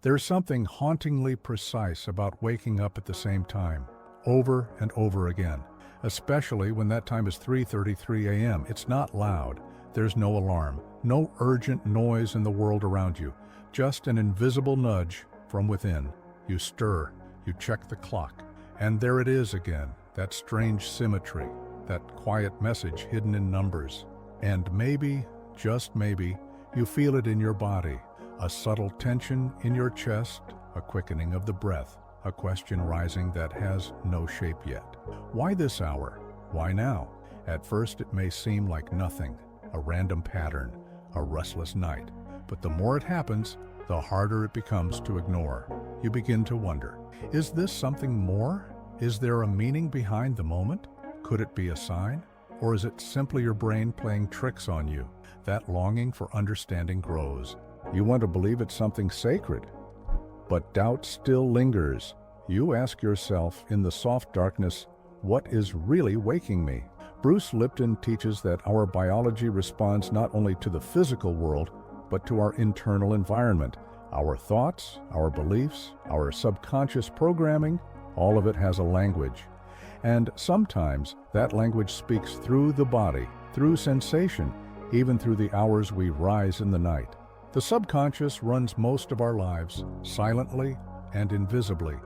There's something hauntingly precise about waking up at the same time, over and over again, especially when that time is 3:33 a.m. It's not loud. There's no alarm, no urgent noise in the world around you, just an invisible nudge from within. You stir, you check the clock, and there it is again, that strange symmetry, that quiet message hidden in numbers. And maybe, just maybe, you feel it in your body, a subtle tension in your chest, a quickening of the breath, a question rising that has no shape yet. Why this hour? Why now? At first it may seem like nothing, a random pattern, a restless night. But the more it happens, the harder it becomes to ignore. You begin to wonder, is this something more? Is there a meaning behind the moment? Could it be a sign? Or is it simply your brain playing tricks on you? That longing for understanding grows. You want to believe it's something sacred, but doubt still lingers. You ask yourself in the soft darkness, what is really waking me? Bruce Lipton teaches that our biology responds not only to the physical world, but to our internal environment. Our thoughts, our beliefs, our subconscious programming, all of it has a language. And sometimes that language speaks through the body, through sensation, even through the hours we rise in the night. The subconscious runs most of our lives, silently and invisibly,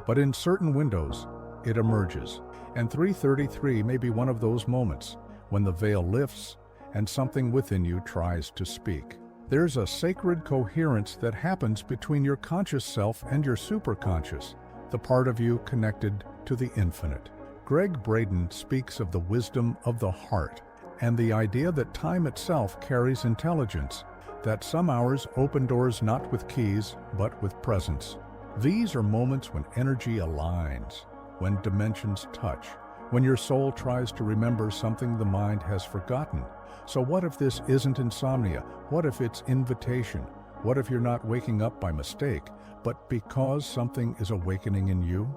but in certain windows, it emerges. And 3:33 may be one of those moments when the veil lifts and something within you tries to speak. There's a sacred coherence that happens between your conscious self and your superconscious, the part of you connected to the infinite. Greg Braden speaks of the wisdom of the heart and the idea that time itself carries intelligence, that some hours open doors not with keys, but with presence. These are moments when energy aligns, when dimensions touch, when your soul tries to remember something the mind has forgotten. So what if this isn't insomnia? What if it's invitation? What if you're not waking up by mistake, but because something is awakening in you?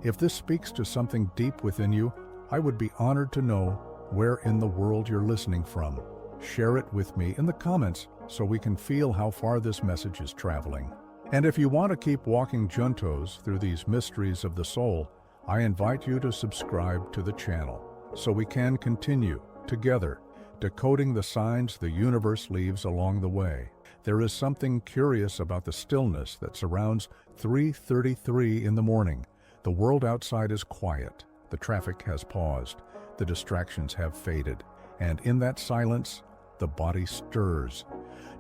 If this speaks to something deep within you, I would be honored to know where in the world you're listening from. Share it with me in the comments so we can feel how far this message is traveling. And if you want to keep walking juntos through these mysteries of the soul, I invite you to subscribe to the channel so we can continue, together, decoding the signs the universe leaves along the way. There is something curious about the stillness that surrounds 3:33 in the morning. The world outside is quiet, the traffic has paused, the distractions have faded, and in that silence, the body stirs.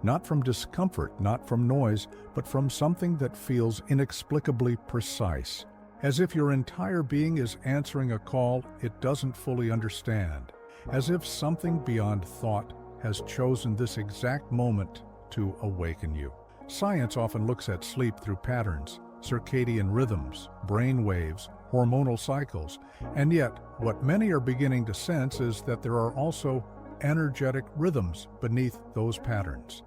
Not from discomfort, not from noise, but from something that feels inexplicably precise, as if your entire being is answering a call it doesn't fully understand, as if something beyond thought has chosen this exact moment to awaken you. Science often looks at sleep through patterns, circadian rhythms, brain waves, hormonal cycles, and yet what many are beginning to sense is that there are also energetic rhythms beneath those patterns,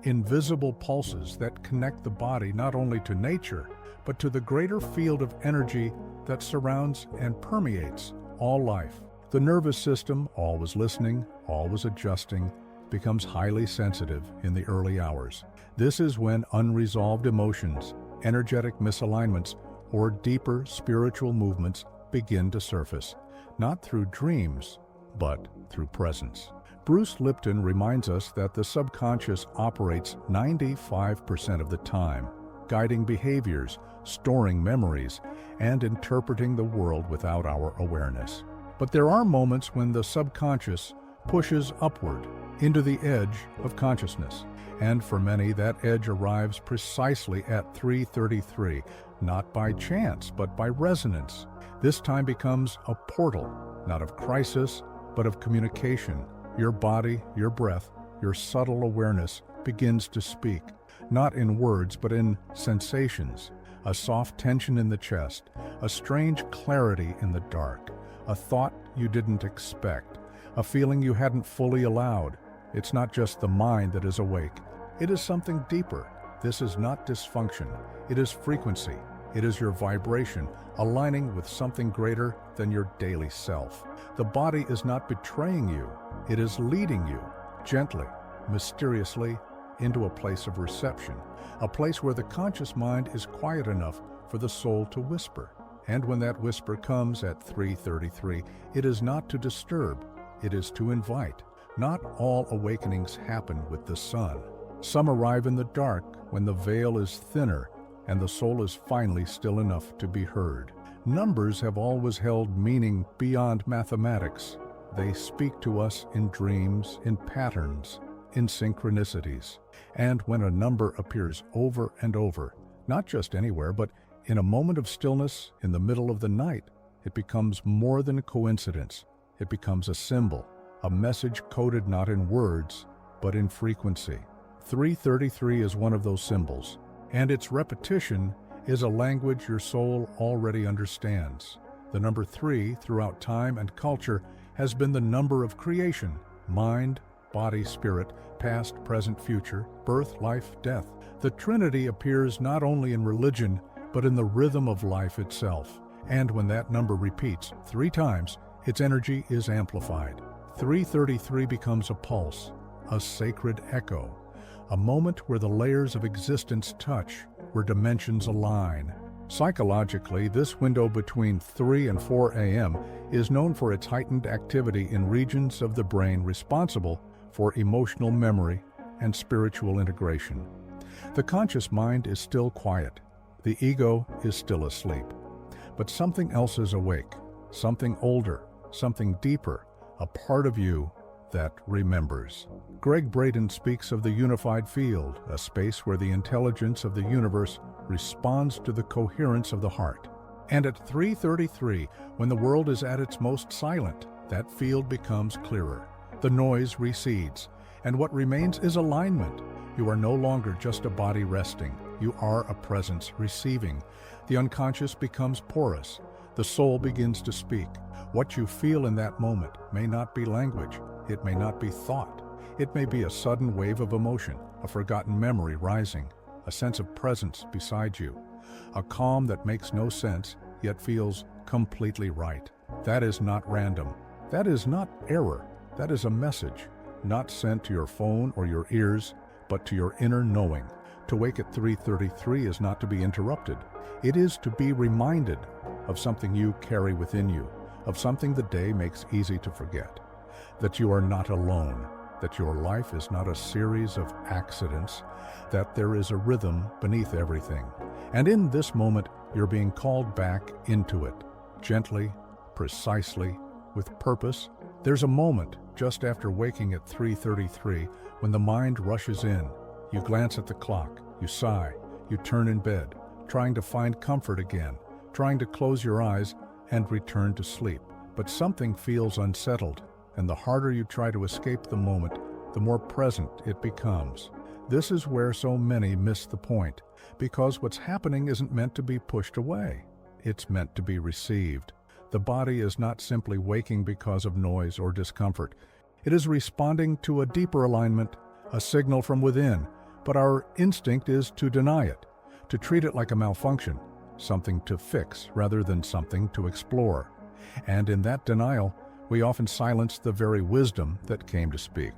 invisible pulses that connect the body not only to nature, but to the greater field of energy that surrounds and permeates all life. The nervous system, always listening, always adjusting, becomes highly sensitive in the early hours. This is when unresolved emotions, energetic misalignments, or deeper spiritual movements begin to surface, not through dreams, but through presence. Bruce Lipton reminds us that the subconscious operates 95% of the time, guiding behaviors, storing memories, and interpreting the world without our awareness. But there are moments when the subconscious pushes upward into the edge of consciousness. And for many, that edge arrives precisely at 3:33, not by chance, but by resonance. This time becomes a portal, not of crisis, but of communication. Your body, your breath, your subtle awareness begins to speak, not in words, but in sensations. A soft tension in the chest, a strange clarity in the dark, a thought you didn't expect, a feeling you hadn't fully allowed. It's not just the mind that is awake. It is something deeper. This is not dysfunction. It is frequency. It is your vibration, aligning with something greater than your daily self. The body is not betraying you. It is leading you, gently, mysteriously, into a place of reception, a place where the conscious mind is quiet enough for the soul to whisper. And when that whisper comes at 3:33, it is not to disturb, it is to invite. Not all awakenings happen with the sun. Some arrive in the dark when the veil is thinner and the soul is finally still enough to be heard. Numbers have always held meaning beyond mathematics. They speak to us in dreams, in patterns, in synchronicities. And when a number appears over and over, not just anywhere, but in a moment of stillness in the middle of the night, it becomes more than a coincidence. It becomes a symbol, a message coded not in words, but in frequency. 3:33 is one of those symbols, and its repetition is a language your soul already understands. The number 3 throughout time and culture has been the number of creation, mind, body, spirit, past, present, future, birth, life, death. The Trinity appears not only in religion, but in the rhythm of life itself. And when that number repeats 3 times, its energy is amplified. 3:33 becomes a pulse, a sacred echo, a moment where the layers of existence touch, where dimensions align. Psychologically, this window between 3 and 4 a.m. is known for its heightened activity in regions of the brain responsible for emotional memory and spiritual integration. The conscious mind is still quiet. The ego is still asleep. But something else is awake, something older, something deeper, a part of you that remembers. Greg Braden speaks of the unified field, a space where the intelligence of the universe responds to the coherence of the heart. And at 3:33, when the world is at its most silent, that field becomes clearer. The noise recedes, and what remains is alignment. You are no longer just a body resting. You are a presence receiving. The unconscious becomes porous. The soul begins to speak. What you feel in that moment may not be language. It may not be thought. It may be a sudden wave of emotion, a forgotten memory rising, a sense of presence beside you, a calm that makes no sense yet feels completely right. That is not random. That is not error. That is a message, not sent to your phone or your ears, but to your inner knowing. To wake at 3:33 is not to be interrupted. It is to be reminded of something you carry within you, of something the day makes easy to forget, that you are not alone, that your life is not a series of accidents, that there is a rhythm beneath everything. And in this moment, you're being called back into it, gently, precisely, with purpose. There's a moment just after waking at 3:33 when the mind rushes in. You glance at the clock, you sigh, you turn in bed, trying to find comfort again, trying to close your eyes and return to sleep. But something feels unsettled, and the harder you try to escape the moment, the more present it becomes. This is where so many miss the point, because what's happening isn't meant to be pushed away. It's meant to be received. The body is not simply waking because of noise or discomfort. It is responding to a deeper alignment, a signal from within, but our instinct is to deny it, to treat it like a malfunction, something to fix rather than something to explore. And in that denial, we often silence the very wisdom that came to speak.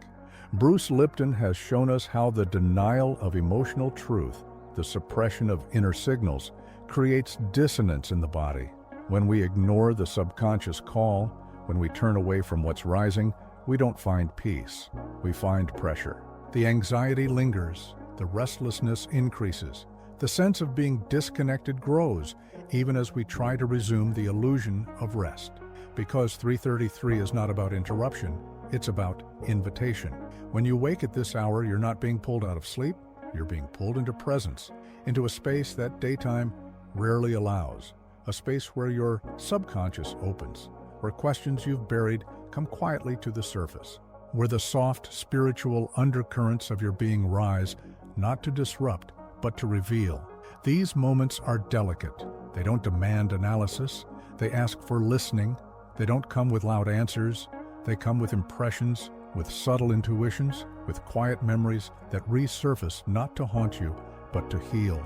Bruce Lipton has shown us how the denial of emotional truth, the suppression of inner signals, creates dissonance in the body. When we ignore the subconscious call, when we turn away from what's rising, we don't find peace. We find pressure. The anxiety lingers, the restlessness increases, the sense of being disconnected grows, even as we try to resume the illusion of rest. Because 3:33 is not about interruption, it's about invitation. When you wake at this hour, you're not being pulled out of sleep, you're being pulled into presence, into a space that daytime rarely allows, a space where your subconscious opens, where questions you've buried come quietly to the surface, where the soft spiritual undercurrents of your being rise, not to disrupt, but to reveal. These moments are delicate. They don't demand analysis. They ask for listening. They don't come with loud answers. They come with impressions, with subtle intuitions, with quiet memories that resurface not to haunt you, but to heal.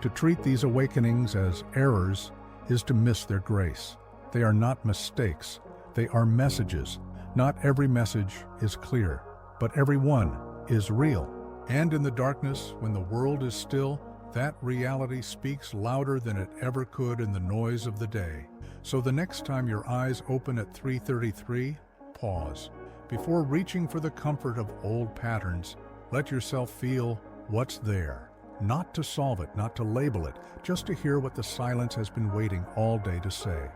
To treat these awakenings as errors is to miss their grace. They are not mistakes. They are messages. Not every message is clear, but every one is real. And in the darkness, when the world is still, that reality speaks louder than it ever could in the noise of the day. So the next time your eyes open at 3:33, pause. Before reaching for the comfort of old patterns, let yourself feel what's there. Not to solve it, not to label it, just to hear what the silence has been waiting all day to say.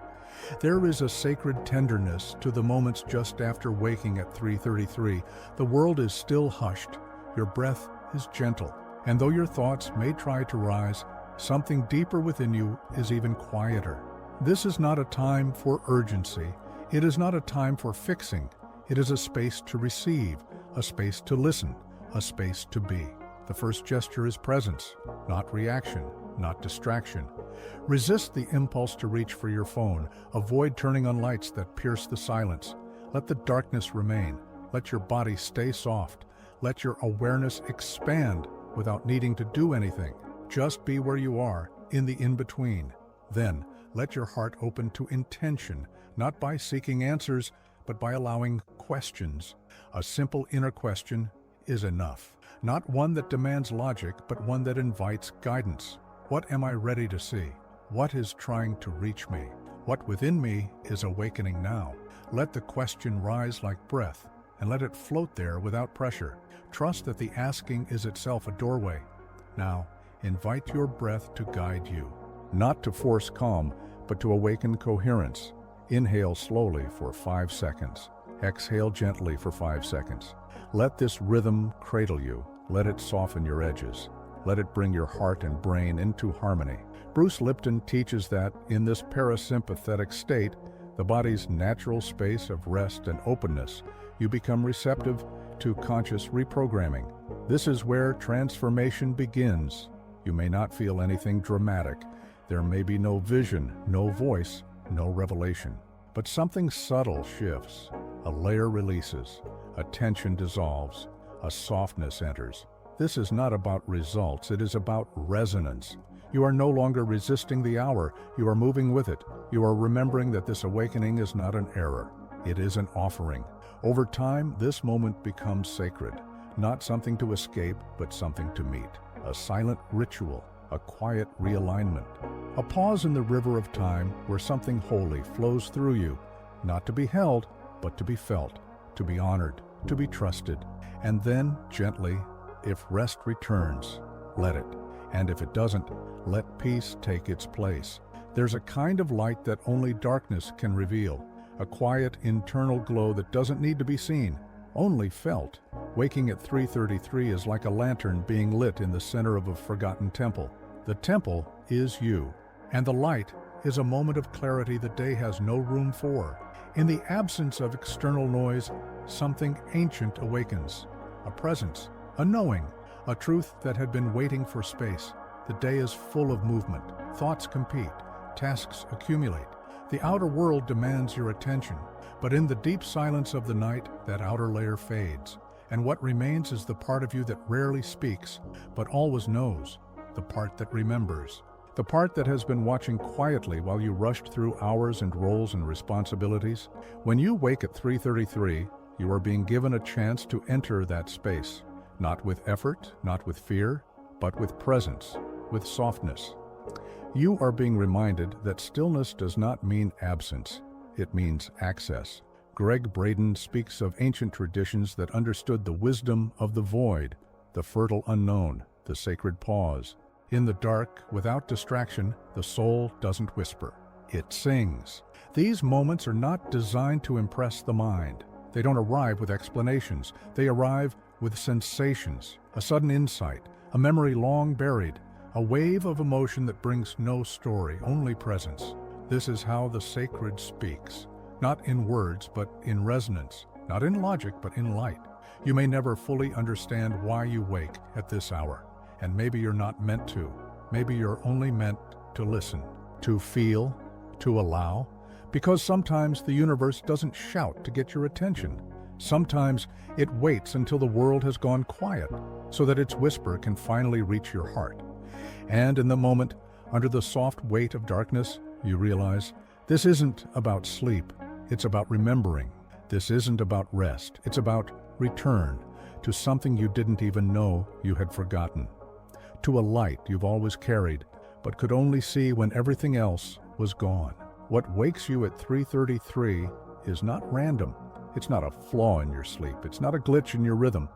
There is a sacred tenderness to the moments just after waking at 3:33. The world is still hushed, your breath is gentle, and though your thoughts may try to rise, something deeper within you is even quieter. This is not a time for urgency. It is not a time for fixing. It is a space to receive, a space to listen, a space to be. The first gesture is presence, not reaction, not distraction. Resist the impulse to reach for your phone. Avoid turning on lights that pierce the silence. Let the darkness remain. Let your body stay soft. Let your awareness expand without needing to do anything. Just be where you are, in the in-between. Then, let your heart open to intention, not by seeking answers, but by allowing questions. A simple inner question is enough. Not one that demands logic, but one that invites guidance. What am I ready to see? What is trying to reach me? What within me is awakening now? Let the question rise like breath, and let it float there without pressure. Trust that the asking is itself a doorway. Now, invite your breath to guide you. Not to force calm, but to awaken coherence. Inhale slowly for 5 seconds. Exhale gently for 5 seconds. Let this rhythm cradle you. Let it soften your edges. Let it bring your heart and brain into harmony. Bruce Lipton teaches that in this parasympathetic state, the body's natural space of rest and openness, you become receptive to conscious reprogramming. This is where transformation begins. You may not feel anything dramatic. There may be no vision, no voice, no revelation. But something subtle shifts. A layer releases. A tension dissolves. A softness enters. This is not about results. It is about resonance. You are no longer resisting the hour. You are moving with it. You are remembering that this awakening is not an error. It is an offering. Over time, this moment becomes sacred. Not something to escape, but something to meet. A silent ritual. A quiet realignment. A pause in the river of time where something holy flows through you. Not to be held, but to be felt. To be honored. To be trusted. And then, gently, if rest returns, let it. And if it doesn't, let peace take its place. There's a kind of light that only darkness can reveal. A quiet internal glow that doesn't need to be seen, only felt. Waking at 3:33 is like a lantern being lit in the center of a forgotten temple. The temple is you, and the light is a moment of clarity the day has no room for. In the absence of external noise, something ancient awakens. A presence, a knowing, a truth that had been waiting for space. The day is full of movement. Thoughts compete. Tasks accumulate. The outer world demands your attention. But in the deep silence of the night, that outer layer fades. And what remains is the part of you that rarely speaks, but always knows. The part that remembers. The part that has been watching quietly while you rushed through hours and roles and responsibilities. When you wake at 3:33, you are being given a chance to enter that space. Not with effort, not with fear, but with presence, with softness. You are being reminded that stillness does not mean absence. It means access. Greg Braden speaks of ancient traditions that understood the wisdom of the void, the fertile unknown, the sacred pause. In the dark, without distraction, the soul doesn't whisper. It sings. These moments are not designed to impress the mind. They don't arrive with explanations. They arrive with sensations, a sudden insight, a memory long buried, a wave of emotion that brings no story, only presence. This is how the sacred speaks, not in words, but in resonance, not in logic, but in light. You may never fully understand why you wake at this hour, and maybe you're not meant to. Maybe you're only meant to listen, to feel, to allow, because sometimes the universe doesn't shout to get your attention. Sometimes it waits until the world has gone quiet, so that its whisper can finally reach your heart. And in the moment, under the soft weight of darkness, you realize this isn't about sleep, it's about remembering. This isn't about rest, it's about return. to something you didn't even know you had forgotten, to a light you've always carried but could only see when everything else was gone. What wakes you at 3:33 is not random. It's not a flaw in your sleep. It's not a glitch in your rhythm.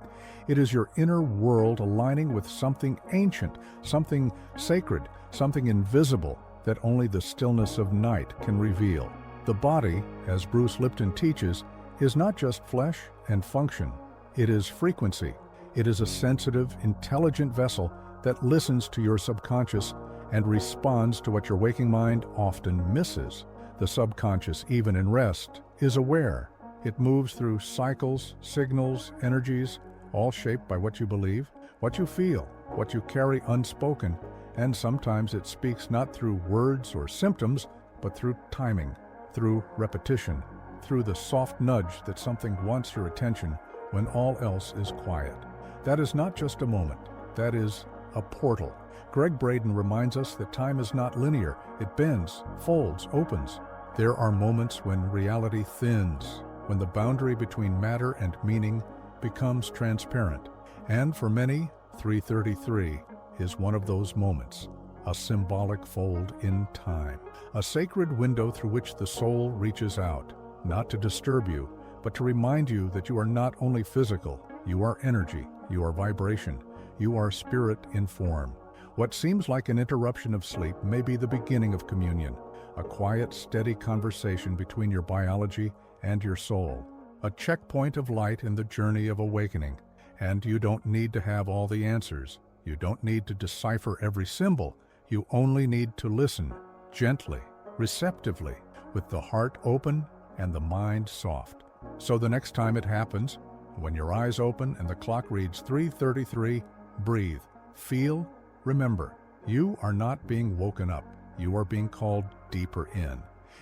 It is your inner world aligning with something ancient, something sacred, something invisible that only the stillness of night can reveal. The body, as Bruce Lipton teaches, is not just flesh and function. It is frequency. It is a sensitive, intelligent vessel that listens to your subconscious and responds to what your waking mind often misses. The subconscious, even in rest, is aware. It moves through cycles, signals, energies, all shaped by what you believe, what you feel, what you carry unspoken, and sometimes it speaks not through words or symptoms, but through timing, through repetition, through the soft nudge that something wants your attention when all else is quiet. That is not just a moment, that is a portal. Greg Braden reminds us that time is not linear. It bends, folds, opens. There are moments when reality thins, when the boundary between matter and meaning becomes transparent. And for many, 3:33 is one of those moments, a symbolic fold in time, a sacred window through which the soul reaches out, not to disturb you, but to remind you that you are not only physical, you are energy, you are vibration, you are spirit in form. What seems like an interruption of sleep may be the beginning of communion, a quiet, steady conversation between your biology and your soul, a checkpoint of light in the journey of awakening. And you don't need to have all the answers. You don't need to decipher every symbol. You only need to listen, gently, receptively, with the heart open and the mind soft. So the next time it happens, when your eyes open and the clock reads 3:33, breathe, feel, remember, you are not being woken up. You are being called deeper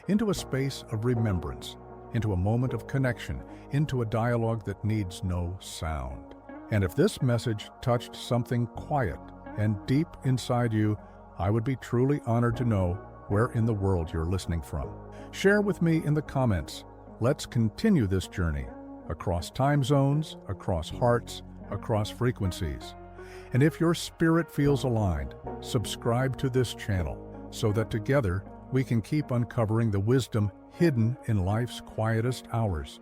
into a space of remembrance, into a moment of connection, into a dialogue that needs no sound. And if this message touched something quiet and deep inside you, I would be truly honored to know where in the world you're listening from. Share with me in the comments. Let's continue this journey across time zones, across hearts, across frequencies. And if your spirit feels aligned, subscribe to this channel so that together we can keep uncovering the wisdom hidden in life's quietest hours.